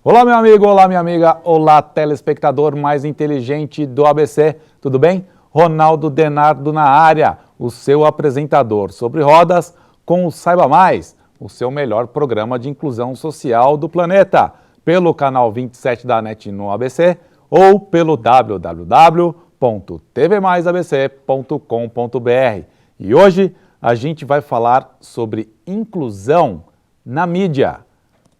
Olá, meu amigo, olá, minha amiga, olá, telespectador mais inteligente do ABC, tudo bem? Ronaldo Denardo na área, o seu apresentador sobre rodas com o Saiba Mais, o seu melhor programa de inclusão social do planeta, pelo canal 27 da NET no ABC ou pelo www.tvmaisabc.com.br. E hoje a gente vai falar sobre inclusão na mídia.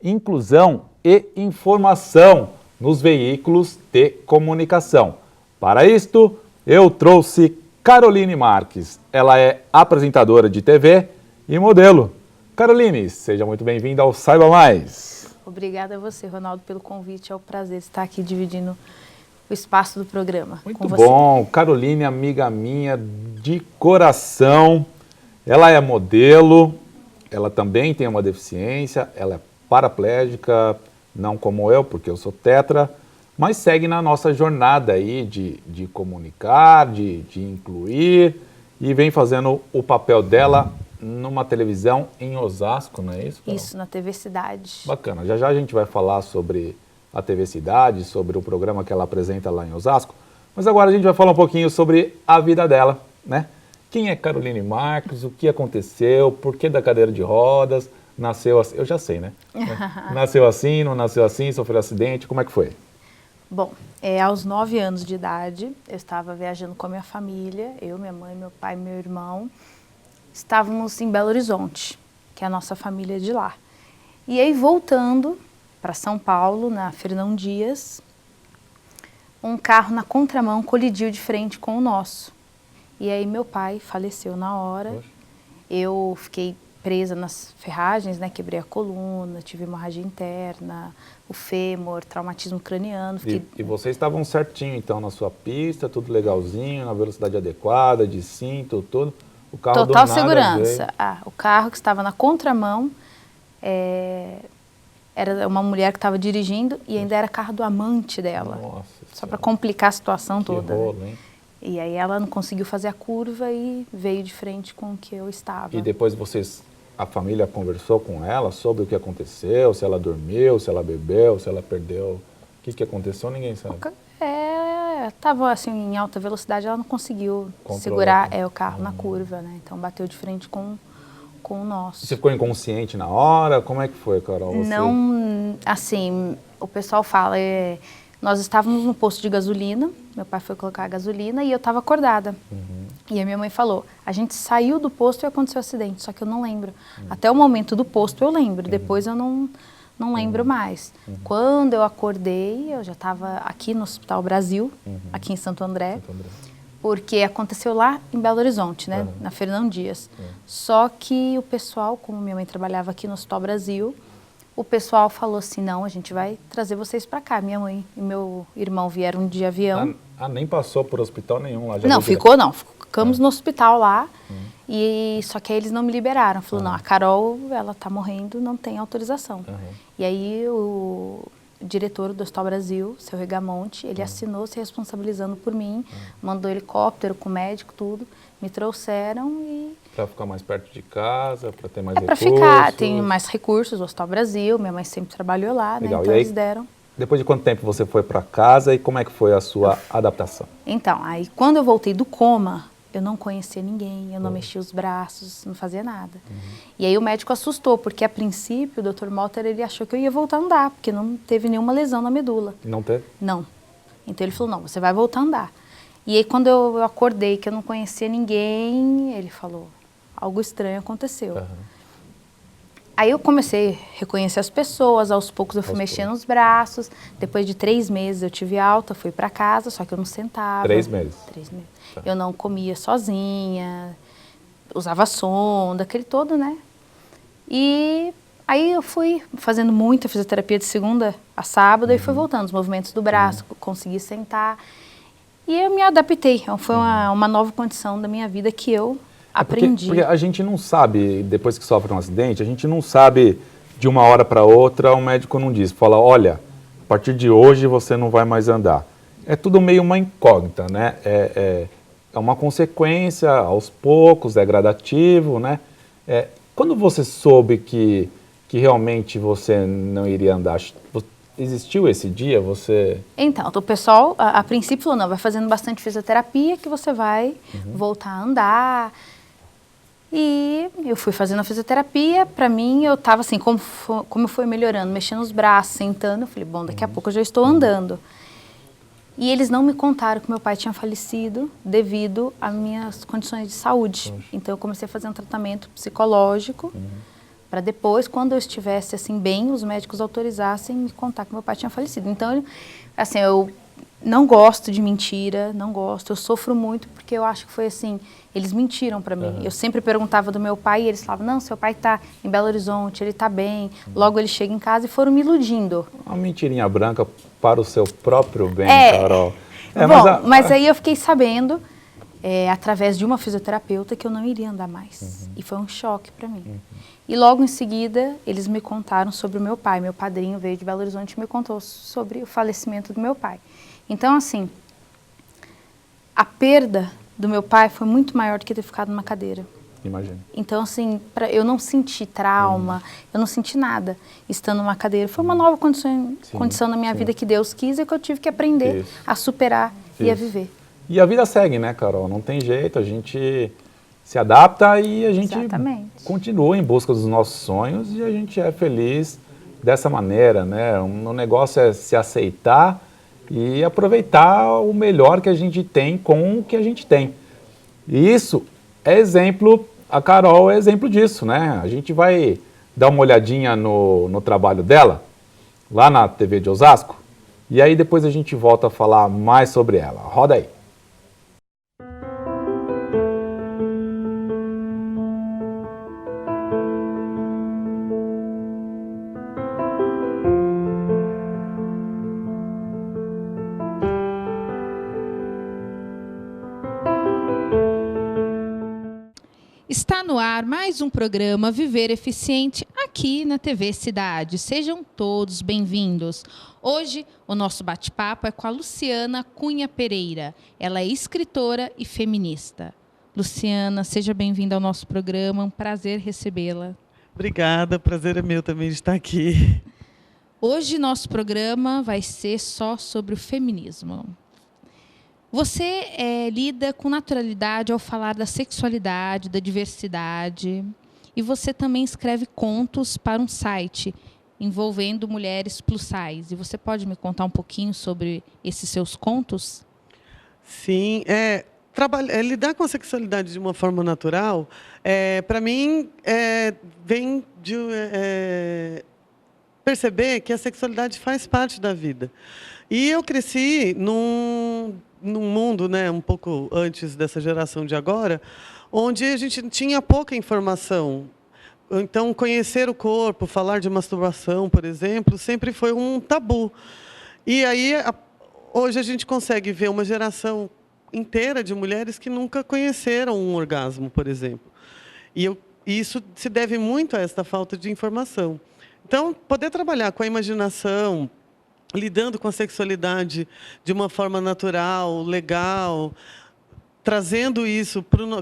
Inclusão e informação nos veículos de comunicação. Para isto, eu trouxe Caroline Marques. Ela é apresentadora de TV e modelo. Caroline, seja muito bem-vinda ao Saiba Mais. Obrigada a você, Ronaldo, pelo convite. É um prazer estar aqui dividindo o espaço do programa Muito com você. bom. Caroline, amiga minha de coração. Ela é modelo, ela também tem uma deficiência, ela é paraplégica, não como eu, porque eu sou tetra, mas segue na nossa jornada aí de comunicar, de incluir, e vem fazendo o papel dela numa televisão em Osasco, não é isso, Carol? Isso, na TV Cidade. Bacana. Já já a gente vai falar sobre a TV Cidade, sobre o programa que ela apresenta lá em Osasco, mas agora a gente vai falar um pouquinho sobre a vida dela, né? Quem é Caroline Marques, o que aconteceu, por que da cadeira de rodas, nasceu assim, eu já sei, né? Nasceu assim, não nasceu assim, sofreu acidente, como é que foi? Bom, aos 9 anos de idade, eu estava viajando com a minha família, eu, minha mãe, meu pai e meu irmão. Estávamos em Belo Horizonte, que é a nossa família de lá. E aí, voltando para São Paulo, na Fernão Dias, um carro na contramão colidiu de frente com o nosso. E aí, meu pai faleceu na hora. Poxa. Eu fiquei presa nas ferragens, né? Quebrei a coluna, tive hemorragia interna, o fêmur, traumatismo craniano. E vocês estavam certinho, então, na sua pista, tudo legalzinho, na velocidade adequada, de cinto, tudo? O carro Total do nada segurança. veio. O carro que estava na contramão era uma mulher que estava dirigindo e ainda era carro do amante dela. Nossa Só para Senhora. complicar a situação Que toda. rolo, Né? hein? E aí ela não conseguiu fazer a curva e veio de frente com o que eu estava. E depois a família conversou com ela sobre o que aconteceu, se ela dormiu, se ela bebeu, se ela perdeu. O que aconteceu, ninguém sabe. Estava assim em alta velocidade, ela não conseguiu segurar o carro na curva, né? Então bateu de frente com o nosso. Você ficou inconsciente na hora? Como é que foi, Carol? Você... Não, assim, o pessoal fala, nós estávamos no posto de gasolina, meu pai foi colocar a gasolina e eu estava acordada. E a minha mãe falou, a gente saiu do posto e aconteceu o acidente, só que eu não lembro. Até o momento do posto eu lembro, depois eu não lembro mais. Quando eu acordei, eu já estava aqui no Hospital Brasil, aqui em Santo André, porque aconteceu lá em Belo Horizonte, né, na Fernão Dias. Só que o pessoal, como minha mãe trabalhava aqui no Hospital Brasil, o pessoal falou assim, não, a gente vai trazer vocês para cá. Minha mãe e meu irmão vieram de avião. Nem passou por hospital nenhum lá? Já Não, ficou ficamos no hospital lá, só que aí eles não me liberaram. Falou, não, a Carol, ela tá morrendo, não tem autorização. E aí o diretor do Hospital Brasil, seu Regamonte, ele assinou se responsabilizando por mim, mandou helicóptero com médico, tudo, me trouxeram e... Para ficar mais perto de casa, para ter mais para recursos? ficar, tem mais recursos, o Hospital Brasil, minha mãe sempre trabalhou lá, né, então eles deram. Depois de quanto tempo você foi para casa e como é que foi a sua adaptação? Então, aí quando eu voltei do coma, eu não conhecia ninguém, eu não mexia os braços, não fazia nada. E aí o médico assustou, porque a princípio o Dr. Malter, ele achou que eu ia voltar a andar, porque não teve nenhuma lesão na medula. Não teve? Não. Então ele falou, não, você vai voltar a andar. E aí quando eu acordei, que eu não conhecia ninguém, ele falou, algo estranho aconteceu. Aí eu comecei a reconhecer as pessoas, aos poucos eu fui mexendo nos braços. Depois de 3 meses eu tive alta, fui para casa, só que eu não sentava. 3 meses? 3 meses. Tá. Eu não comia sozinha, usava sonda, aquele todo, né? E aí eu fui fazendo muita fisioterapia de segunda a sábado e fui voltando, os movimentos do braço, consegui sentar. E eu me adaptei, foi uma nova condição da minha vida que eu aprendi. Porque a gente não sabe, depois que sofre um acidente, a gente não sabe de uma hora para outra, o médico não diz, fala, olha, a partir de hoje você não vai mais andar. É tudo meio uma incógnita, né? É uma consequência, aos poucos, é gradativo, né? Quando você soube que realmente você não iria andar, existiu esse dia? Você... Então, o pessoal, a princípio, falou, não, vai fazendo bastante fisioterapia que você vai voltar a andar. E eu fui fazendo a fisioterapia, para mim, eu estava assim, como eu fui melhorando, mexendo os braços, sentando, eu falei, bom, daqui a pouco eu já estou andando. E eles não me contaram que meu pai tinha falecido devido às minhas condições de saúde. Então, eu comecei a fazer um tratamento psicológico, para depois, quando eu estivesse assim bem, os médicos autorizassem me contar que meu pai tinha falecido. Então, assim, eu não gosto de mentira, não gosto, eu sofro muito porque eu acho que foi assim, eles mentiram para mim. Eu sempre perguntava do meu pai e eles falavam, não, seu pai está em Belo Horizonte, ele está bem, logo ele chega em casa, e foram me iludindo. Uma mentirinha branca para o seu próprio bem, Carol. Bom, mas aí eu fiquei sabendo, através de uma fisioterapeuta, que eu não iria andar mais. E foi um choque para mim. E logo em seguida, eles me contaram sobre o meu pai. Meu padrinho veio de Belo Horizonte e me contou sobre o falecimento do meu pai. Então, assim, a perda do meu pai foi muito maior do que ter ficado numa cadeira. Imagina. Então, assim, eu não senti trauma, eu não senti nada estando numa cadeira. Foi uma nova condição na minha vida que Deus quis e que eu tive que aprender a superar e a viver. E a vida segue, né, Carol? Não tem jeito, a gente se adapta e a gente continua em busca dos nossos sonhos e a gente é feliz dessa maneira, né? O negócio é se aceitar e aproveitar o melhor que a gente tem com o que a gente tem. E isso é exemplo, a Carol é exemplo disso, né? A gente vai dar uma olhadinha no trabalho dela, lá na TV de Osasco, e aí depois a gente volta a falar mais sobre ela. Roda aí. Está no ar mais um programa Viver Eficiente aqui na TV Cidade. Sejam todos bem-vindos. Hoje o nosso bate-papo é com a Luciana Cunha Pereira. Ela é escritora e feminista. Luciana, seja bem-vinda ao nosso programa. Um prazer recebê-la. Obrigada, prazer é meu também de estar aqui. Hoje nosso programa vai ser só sobre o feminismo. Você lida com naturalidade ao falar da sexualidade, da diversidade, e você também escreve contos para um site envolvendo mulheres plus size. E você pode me contar um pouquinho sobre esses seus contos? Sim, lidar com a sexualidade de uma forma natural, para mim, vem de perceber que a sexualidade faz parte da vida. E eu cresci num mundo, né, um pouco antes dessa geração de agora, onde a gente tinha pouca informação. Então, conhecer o corpo, falar de masturbação, por exemplo, sempre foi um tabu. E aí, hoje a gente consegue ver uma geração inteira de mulheres que nunca conheceram um orgasmo, por exemplo. E isso se deve muito a esta falta de informação. Então, poder trabalhar com a imaginação, lidando com a sexualidade de uma forma natural, legal, trazendo isso para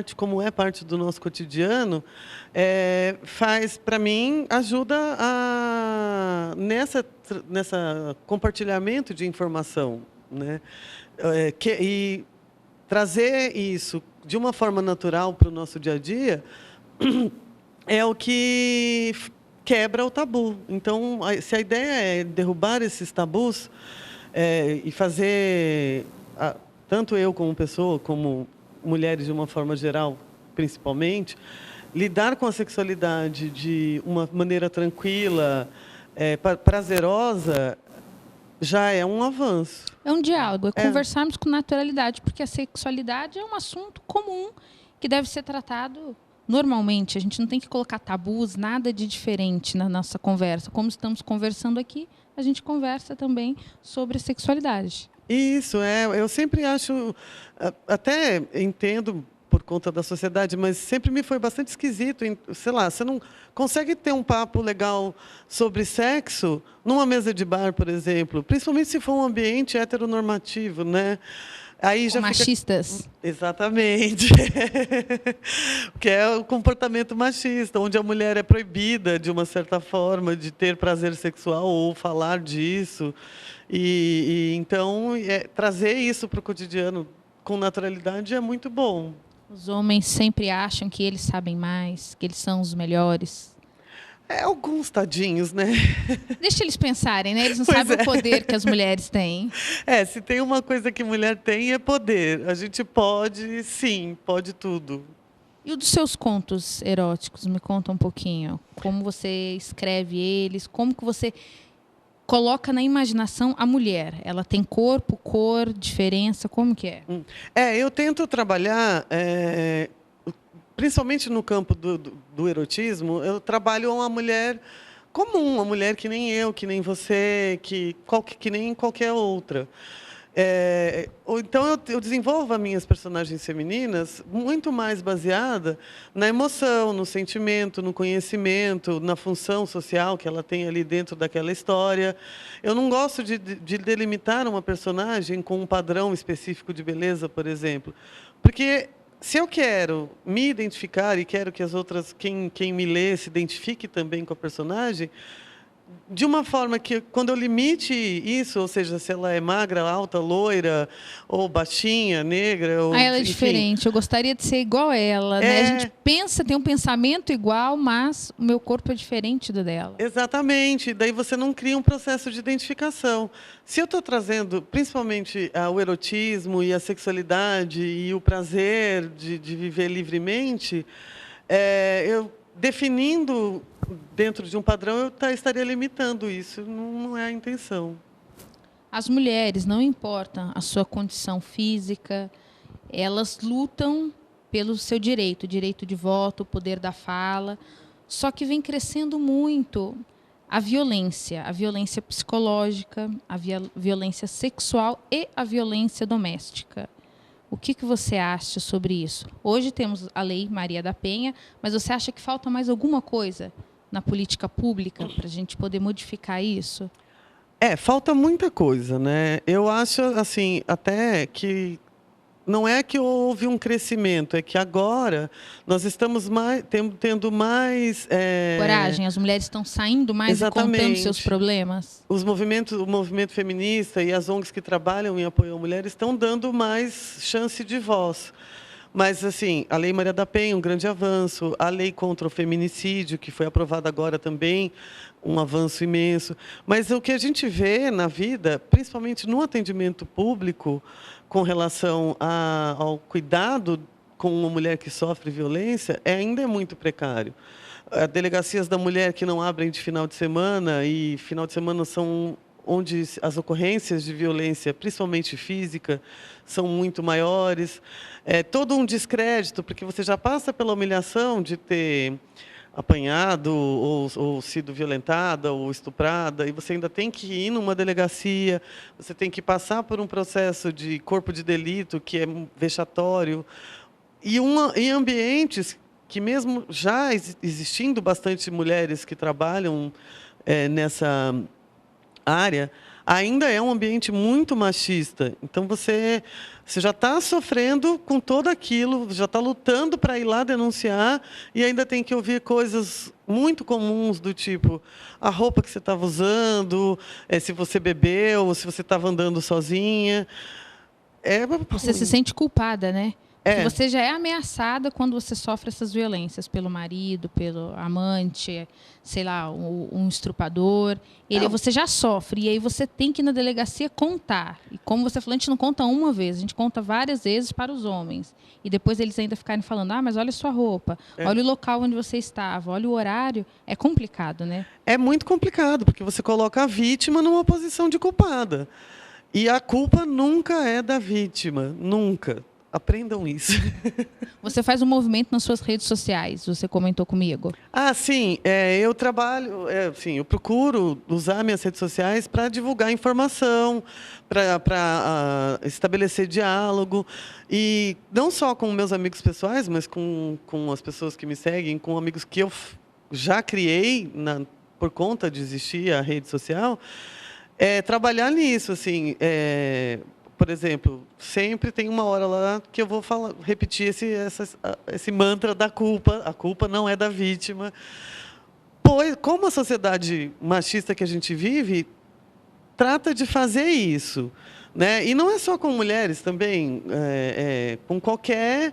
que como é parte do nosso cotidiano, faz, para mim, ajuda nessa compartilhamento de informação, né? E trazer isso de uma forma natural para o nosso dia a dia é o que quebra o tabu. Então, se a ideia é derrubar esses tabus e fazer, tanto eu como pessoa, como mulheres de uma forma geral, principalmente, lidar com a sexualidade de uma maneira tranquila, prazerosa, já é um avanço. É um diálogo, conversarmos com naturalidade, porque a sexualidade é um assunto comum que deve ser tratado normalmente. A gente não tem que colocar tabus, nada de diferente na nossa conversa. Como estamos conversando aqui, a gente conversa também sobre sexualidade. Isso, eu sempre acho, até entendo por conta da sociedade, mas sempre me foi bastante esquisito, sei lá, você não consegue ter um papo legal sobre sexo numa mesa de bar, por exemplo, principalmente se for um ambiente heteronormativo, né? Aí já machistas. Exatamente. Que é o comportamento machista, onde a mulher é proibida, de uma certa forma, de ter prazer sexual ou falar disso. Então, trazer isso para o cotidiano com naturalidade é muito bom. Os homens sempre acham que eles sabem mais, que eles são os melhores. Alguns tadinhos, né? Deixa eles pensarem, né? Eles não Pois sabem é. o poder que as mulheres têm. Se tem uma coisa que mulher tem, é poder. A gente pode, sim, pode tudo. E o dos seus contos eróticos? Me conta um pouquinho. Como você escreve eles? Como que você coloca na imaginação a mulher? Ela tem corpo, cor, diferença? Como que é? Eu tento trabalhar, principalmente no campo do erotismo, eu trabalho uma mulher comum, uma mulher que nem eu, que nem você, que nem qualquer outra. Então, eu desenvolvo as minhas personagens femininas muito mais baseada na emoção, no sentimento, no conhecimento, na função social que ela tem ali dentro daquela história. Eu não gosto de delimitar uma personagem com um padrão específico de beleza, por exemplo, porque se eu quero me identificar e quero que as outras, quem me lê, se identifique também com a personagem, de uma forma que, quando eu limite isso, ou seja, se ela é magra, alta, loira, ou baixinha, negra... Ou, ela é enfim, diferente, eu gostaria de ser igual a ela, né? A gente pensa, tem um pensamento igual, mas o meu corpo é diferente do dela. Exatamente, daí você não cria um processo de identificação. Se eu estou trazendo, principalmente, o erotismo e a sexualidade e o prazer de viver livremente, eu definindo dentro de um padrão, eu estaria limitando isso. Não é a intenção. As mulheres, não importa a sua condição física, elas lutam pelo seu direito, o direito de voto, o poder da fala. Só que vem crescendo muito a violência psicológica, a violência sexual e a violência doméstica. O que você acha sobre isso? Hoje temos a Lei Maria da Penha, mas você acha que falta mais alguma coisa na política pública para a gente poder modificar isso? Falta muita coisa, né? Eu acho, assim, até que não é que houve um crescimento, é que agora nós estamos tendo mais... coragem, as mulheres estão saindo mais e contando seus problemas? O movimento feminista e as ONGs que trabalham em apoio à mulher estão dando mais chance de voz. Mas, assim, a Lei Maria da Penha, um grande avanço. A lei contra o feminicídio, que foi aprovada agora também, um avanço imenso. Mas o que a gente vê na vida, principalmente no atendimento público, com relação ao cuidado com uma mulher que sofre violência, ainda é muito precário. Delegacias da mulher que não abrem de final de semana, e final de semana são onde as ocorrências de violência, principalmente física, são muito maiores. Todo um descrédito, porque você já passa pela humilhação de ter apanhado ou sido violentada ou estuprada, e você ainda tem que ir numa delegacia, você tem que passar por um processo de corpo de delito que é vexatório, e em ambientes que, mesmo já existindo bastante mulheres que trabalham nessa área, ainda é um ambiente muito machista. Então, você já está sofrendo com tudo aquilo, já está lutando para ir lá denunciar e ainda tem que ouvir coisas muito comuns do tipo a roupa que você estava usando, se você bebeu, se você estava andando sozinha. Você se sente culpada, né? Que você já é ameaçada quando você sofre essas violências pelo marido, pelo amante, sei lá, um estrupador. Você já sofre, e aí você tem que ir na delegacia contar. E como você falou, a gente não conta uma vez, a gente conta várias vezes para os homens. E depois eles ainda ficarem falando, mas olha a sua roupa, olha o local onde você estava, olha o horário. É complicado, né? É muito complicado, porque você coloca a vítima numa posição de culpada. E a culpa nunca é da vítima, nunca. Aprendam isso. Você faz um movimento nas suas redes sociais, você comentou comigo. Sim. Eu trabalho, eu procuro usar minhas redes sociais para divulgar informação, para estabelecer diálogo. E não só com meus amigos pessoais, mas com as pessoas que me seguem, com amigos que eu já criei por conta de existir a rede social. Trabalhar nisso, assim... por exemplo, sempre tem uma hora lá que eu vou repetir esse mantra da culpa. A culpa não é da vítima. Pois, como a sociedade machista que a gente vive trata de fazer isso, né? E não é só com mulheres também, com qualquer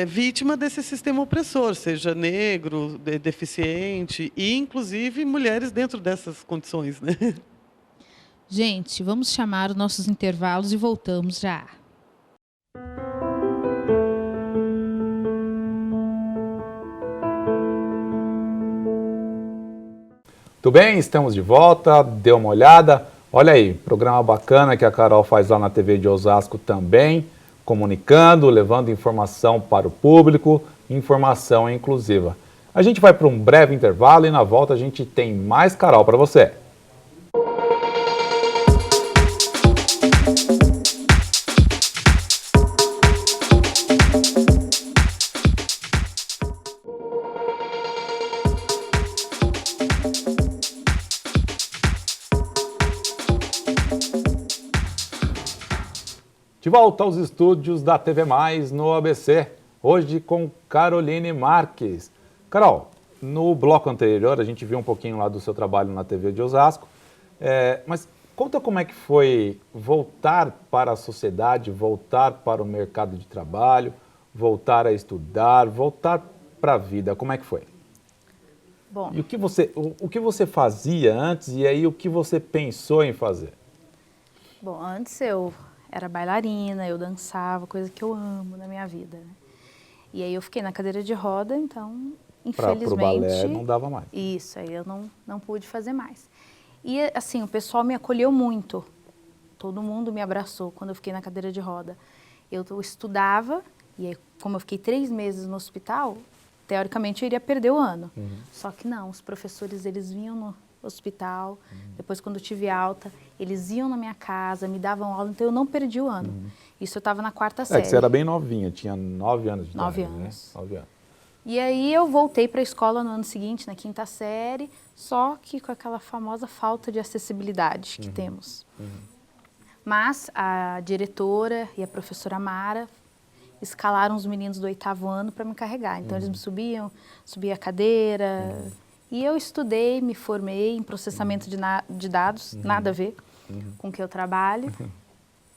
vítima desse sistema opressor, seja negro, deficiente e, inclusive, mulheres dentro dessas condições, né? Gente, vamos chamar os nossos intervalos e voltamos já. Tudo bem? Estamos de volta. Dê uma olhada. Olha aí, programa bacana que a Carol faz lá na TV de Osasco também, comunicando, levando informação para o público, informação inclusiva. A gente vai para um breve intervalo e na volta a gente tem mais Carol para você. De volta aos estúdios da TV Mais no ABC, hoje com Caroline Marques. Carol, no bloco anterior a gente viu um pouquinho lá do seu trabalho na TV de Osasco, mas conta como é que foi voltar para a sociedade, voltar para o mercado de trabalho, voltar a estudar, voltar para a vida, como é que foi? Bom, E o que você fazia antes e aí o que você pensou em fazer? bom, antes eu era bailarina, eu dançava, coisa que eu amo na minha vida, né? E aí eu fiquei na cadeira de roda, então, infelizmente... Para o balé não dava mais. Isso, aí eu não pude fazer mais. E, assim, o pessoal me acolheu muito. Todo mundo me abraçou quando eu fiquei na cadeira de roda. Eu estudava, e aí, como eu fiquei 3 meses no hospital, teoricamente eu iria perder o ano. Só que não, os professores, eles vinham no hospital, depois quando eu tive alta, eles iam na minha casa, me davam aula, então eu não perdi o ano. Isso eu estava na 4ª série. Que você era bem novinha, tinha 9 anos de idade. 9 anos. Né? 9 anos. E aí eu voltei para a escola no ano seguinte, na 5ª série, só que com aquela famosa falta de acessibilidade que temos. Mas a diretora e a professora Mara escalaram os meninos do 8º ano para me carregar. Então eles me subia a cadeira. E eu estudei, me formei em processamento de dados, nada a ver com o que eu trabalho.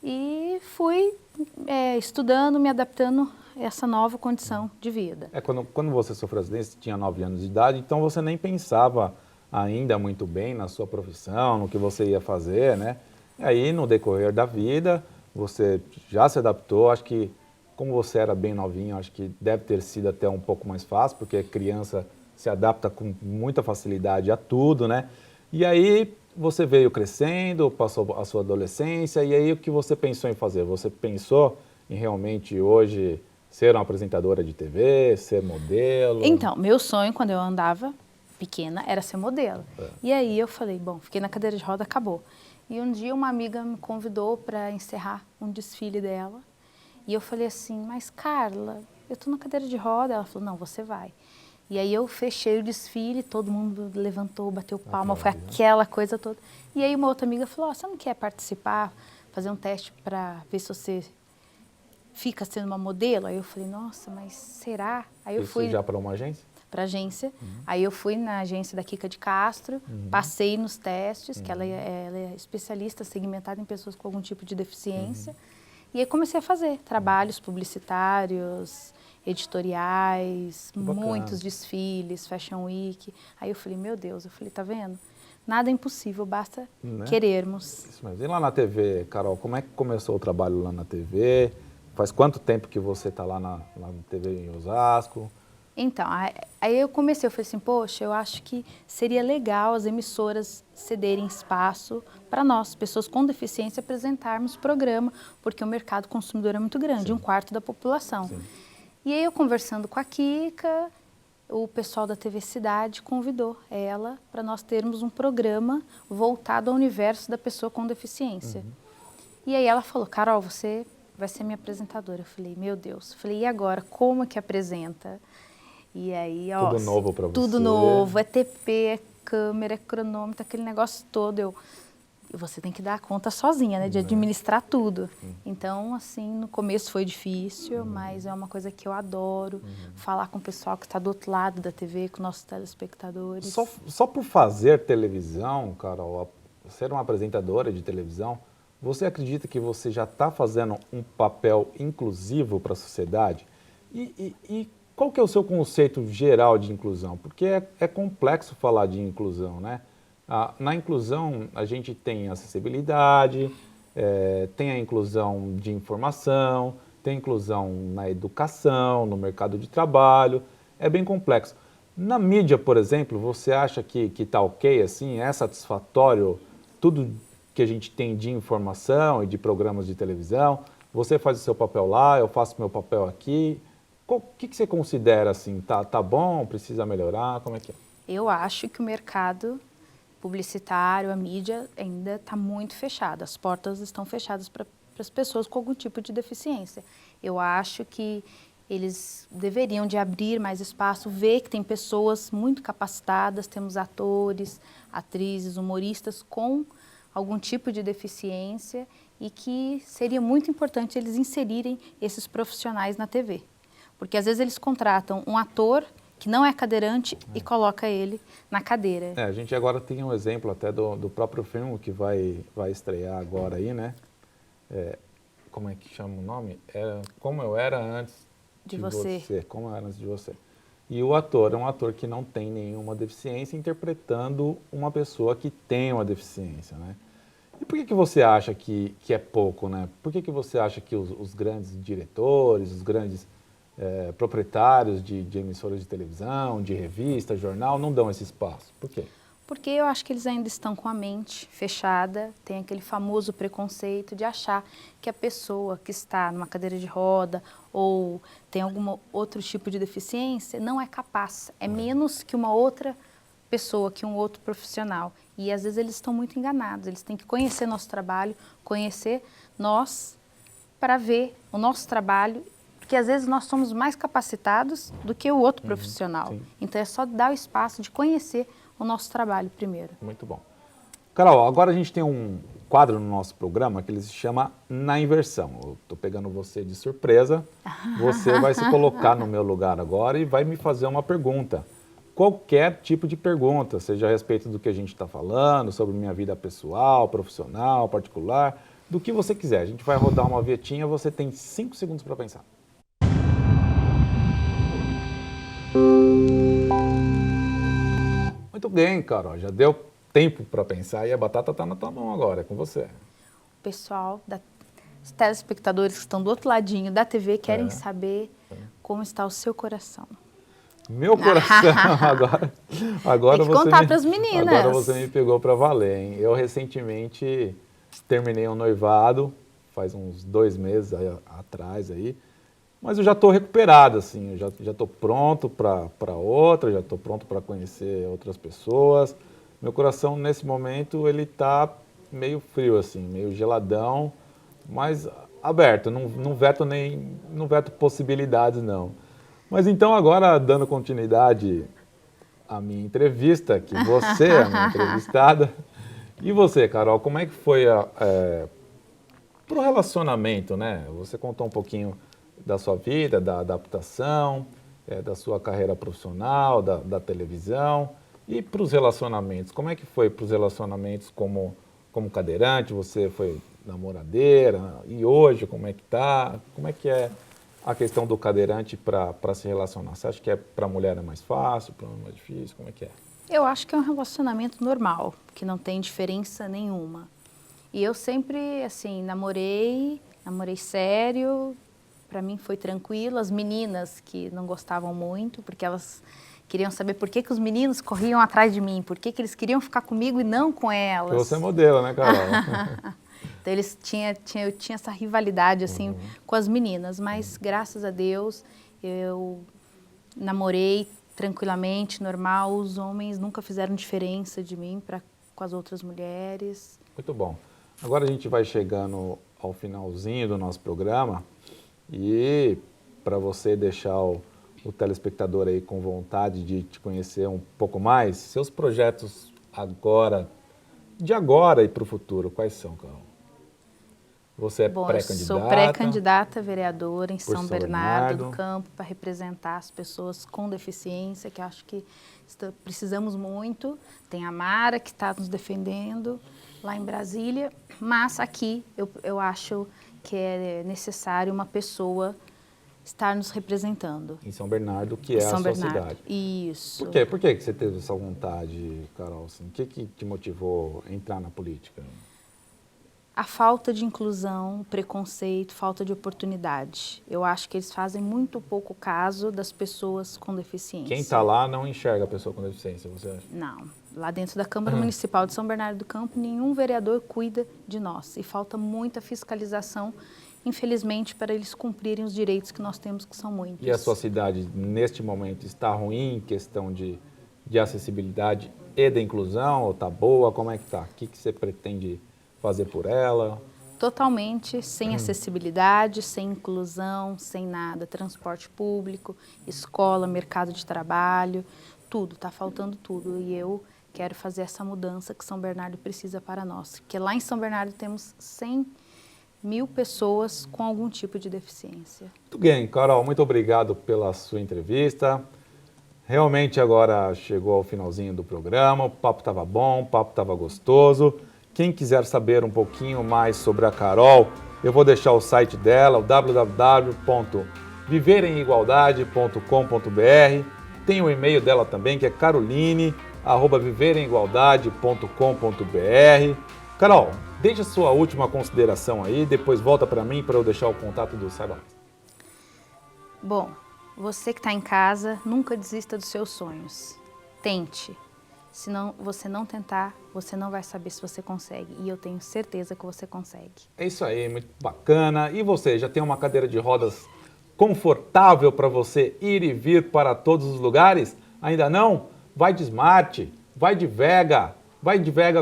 E fui estudando, me adaptando a essa nova condição de vida. Quando você sofreu acidente, você tinha 9 anos de idade, então você nem pensava ainda muito bem na sua profissão, no que você ia fazer, né? E aí, no decorrer da vida, você já se adaptou. Acho que, como você era bem novinho, acho que deve ter sido até um pouco mais fácil, porque criança se adapta com muita facilidade a tudo, né? E aí você veio crescendo, passou a sua adolescência, e aí o que você pensou em fazer? Você pensou em realmente hoje ser uma apresentadora de TV, ser modelo? Então, meu sonho quando eu andava pequena era ser modelo. E aí eu falei, bom, fiquei na cadeira de roda, acabou. E um dia uma amiga me convidou para encerrar um desfile dela. E eu falei assim, mas Carla, eu tô na cadeira de roda. Ela falou, não, você vai. E aí eu fechei o desfile, todo mundo levantou, bateu palma, foi aquela coisa toda. E aí uma outra amiga falou, você não quer participar, fazer um teste para ver se você fica sendo uma modelo? Aí eu falei, nossa, mas será? Aí eu Isso fui já para uma agência? para agência. Aí eu fui na agência da Kika de Castro, passei nos testes, que ela é especialista segmentada em pessoas com algum tipo de deficiência. E aí comecei a fazer trabalhos publicitários, editoriais, muitos desfiles, Fashion Week. Aí eu falei, meu Deus, tá vendo? Nada é impossível, basta querermos. Isso mesmo. E lá na TV, Carol, como é que começou o trabalho lá na TV? Faz quanto tempo que você está lá na TV em Osasco? Então, aí eu comecei, eu falei assim, poxa, eu acho que seria legal as emissoras cederem espaço para nós, pessoas com deficiência, apresentarmos o programa, porque o mercado consumidor é muito grande, 1/4 da população. Sim. E aí eu conversando com a Kika, o pessoal da TV Cidade convidou ela para nós termos um programa voltado ao universo da pessoa com deficiência. E aí ela falou, Carol, você vai ser minha apresentadora. Eu falei, meu Deus. Eu falei, e agora, como que apresenta? E aí, ó... Tudo novo para você. Tudo novo, é TP, é câmera, é cronômetro, aquele negócio todo. Eu você tem que dar conta sozinha, né? De administrar tudo. Então, assim, no começo foi difícil, mas é uma coisa que eu adoro. Falar com o pessoal que está do outro lado da TV, com nossos telespectadores. Só por fazer televisão, Carol, ser uma apresentadora de televisão, você acredita que você já está fazendo um papel inclusivo para a sociedade? E qual que é o seu conceito geral de inclusão? Porque é complexo falar de inclusão, né? Na inclusão, a gente tem acessibilidade, tem a inclusão de informação, tem inclusão na educação, no mercado de trabalho, é bem complexo. Na mídia, por exemplo, você acha que está ok, assim, é satisfatório tudo que a gente tem de informação e de programas de televisão? Você faz o seu papel lá, eu faço o meu papel aqui. O que você considera assim? Tá bom? Precisa melhorar? Como é que é? Eu acho que o mercado publicitário, a mídia ainda está muito fechada. As portas estão fechadas para as pessoas com algum tipo de deficiência. Eu acho que eles deveriam de abrir mais espaço, ver que tem pessoas muito capacitadas, temos atores, atrizes, humoristas com algum tipo de deficiência e que seria muito importante eles inserirem esses profissionais na TV. Porque às vezes eles contratam um ator que não é cadeirante e coloca ele na cadeira. A gente agora tem um exemplo até do próprio filme que vai estrear agora aí, né? Como é que chama o nome? Como Eu Era Antes de Você. Como Eu Era Antes de Você. E o ator é um ator que não tem nenhuma deficiência interpretando uma pessoa que tem uma deficiência, né? E por que você acha que é pouco, né? Por que você acha que os grandes diretores, os grandes proprietários de emissoras de televisão, de revista, jornal, não dão esse espaço? Por quê? Porque eu acho que eles ainda estão com a mente fechada, tem aquele famoso preconceito de achar que a pessoa que está numa cadeira de roda ou tem algum outro tipo de deficiência não é capaz, é menos que uma outra pessoa, que um outro profissional. E às vezes eles estão muito enganados, eles têm que conhecer nosso trabalho, conhecer nós para ver o nosso trabalho, porque às vezes nós somos mais capacitados do que o outro profissional. Sim. Então é só dar o espaço de conhecer o nosso trabalho primeiro. Muito bom. Carol, agora a gente tem um quadro no nosso programa que ele se chama Na Inversão. Eu estou pegando você de surpresa, você vai se colocar no meu lugar agora e vai me fazer uma pergunta. Qualquer tipo de pergunta, seja a respeito do que a gente está falando, sobre minha vida pessoal, profissional, particular, do que você quiser. A gente vai rodar uma vinhetinha, você tem 5 segundos para pensar. Muito bem, Carol, já deu tempo para pensar e a batata está na tua mão agora, é com você. O pessoal, os telespectadores que estão do outro ladinho da TV querem saber como está o seu coração. Meu coração, agora tem que contar para as meninas. Agora você me pegou para valer, hein? Eu recentemente terminei um noivado, faz uns 2 meses atrás aí, mas eu já estou recuperado, assim, eu já estou pronto para outra, já estou pronto para conhecer outras pessoas. Meu coração, nesse momento, ele está meio frio, assim, meio geladão, mas aberto, não veto possibilidades, não. Mas então, agora, dando continuidade à minha entrevista, que você é a minha entrevistada, e você, Carol, como é que foi pro relacionamento, né? Você contou um pouquinho da sua vida, da adaptação, da sua carreira profissional, da televisão, e para os relacionamentos. Como é que foi para os relacionamentos como cadeirante? Você foi namoradeira? E hoje, como é que tá? Como é que é a questão do cadeirante para se relacionar? Você acha que para a mulher é mais fácil, para o homem é mais difícil? Como é que é? Eu acho que é um relacionamento normal, que não tem diferença nenhuma. E eu sempre, assim, namorei sério, para mim foi tranquilo. As meninas que não gostavam muito, porque elas queriam saber por que os meninos corriam atrás de mim, por que eles queriam ficar comigo e não com elas. Porque você é modelo, né, Carol? Então eu tinha essa rivalidade assim com as meninas, mas graças a Deus eu namorei tranquilamente, normal. Os homens nunca fizeram diferença de mim com as outras mulheres. Muito bom. Agora a gente vai chegando ao finalzinho do nosso programa e para você deixar o telespectador aí com vontade de te conhecer um pouco mais, seus projetos agora de agora e para o futuro, quais são, Carol? Você é Bom, pré-candidata? eu sou pré-candidata vereadora em Por São Bernardo do Campo para representar as pessoas com deficiência, que eu acho que precisamos muito. Tem a Mara, que está nos defendendo lá em Brasília, mas aqui eu acho que é necessário uma pessoa estar nos representando. Em São Bernardo, que é a São sua Bernardo. cidade. Isso. Por quê? Por que você teve essa vontade, Carol? Assim, o que te motivou a entrar na política? A falta de inclusão, preconceito, falta de oportunidade. Eu acho que eles fazem muito pouco caso das pessoas com deficiência. Quem está lá não enxerga a pessoa com deficiência, você acha? Não. Lá dentro da Câmara Municipal de São Bernardo do Campo, nenhum vereador cuida de nós. E falta muita fiscalização, infelizmente, para eles cumprirem os direitos que nós temos, que são muitos. E a sua cidade, neste momento, está ruim em questão de acessibilidade e da inclusão? Ou está boa? Como é que está? O que você pretende fazer por ela? Totalmente sem acessibilidade, sem inclusão, sem nada. Transporte público, escola, mercado de trabalho, tudo. Está faltando tudo. E eu quero fazer essa mudança que São Bernardo precisa para nós. Porque lá em São Bernardo temos 100.000 pessoas com algum tipo de deficiência. Muito bem, Carol, muito obrigado pela sua entrevista. Realmente agora chegou ao finalzinho do programa, o papo estava bom, o papo estava gostoso. Quem quiser saber um pouquinho mais sobre a Carol, eu vou deixar o site dela, o www.viveremigualdade.com.br. Tem o e-mail dela também, que é caroline@viveremigualdade.com.br. Carol, deixa a sua última consideração aí, depois volta para mim para eu deixar o contato do Saiba Mais. Bom, você que está em casa, nunca desista dos seus sonhos. Tente. Se você não tentar, você não vai saber se você consegue. E eu tenho certeza que você consegue. É isso aí, muito bacana. E você, já tem uma cadeira de rodas confortável para você ir e vir para todos os lugares? Ainda não? Vai de Smart, vai de Vega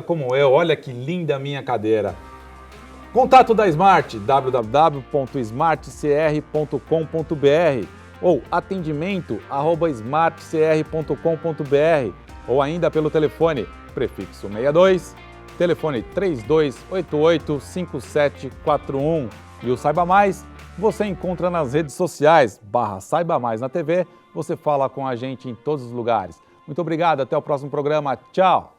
como eu. Olha que linda a minha cadeira. Contato da Smart, www.smartcr.com.br ou atendimento@smartcr.com.br ou ainda pelo telefone prefixo 62, telefone 3288-5741. E o Saiba Mais você encontra nas redes sociais, /Saiba Mais na TV, você fala com a gente em todos os lugares. Muito obrigado, até o próximo programa, tchau!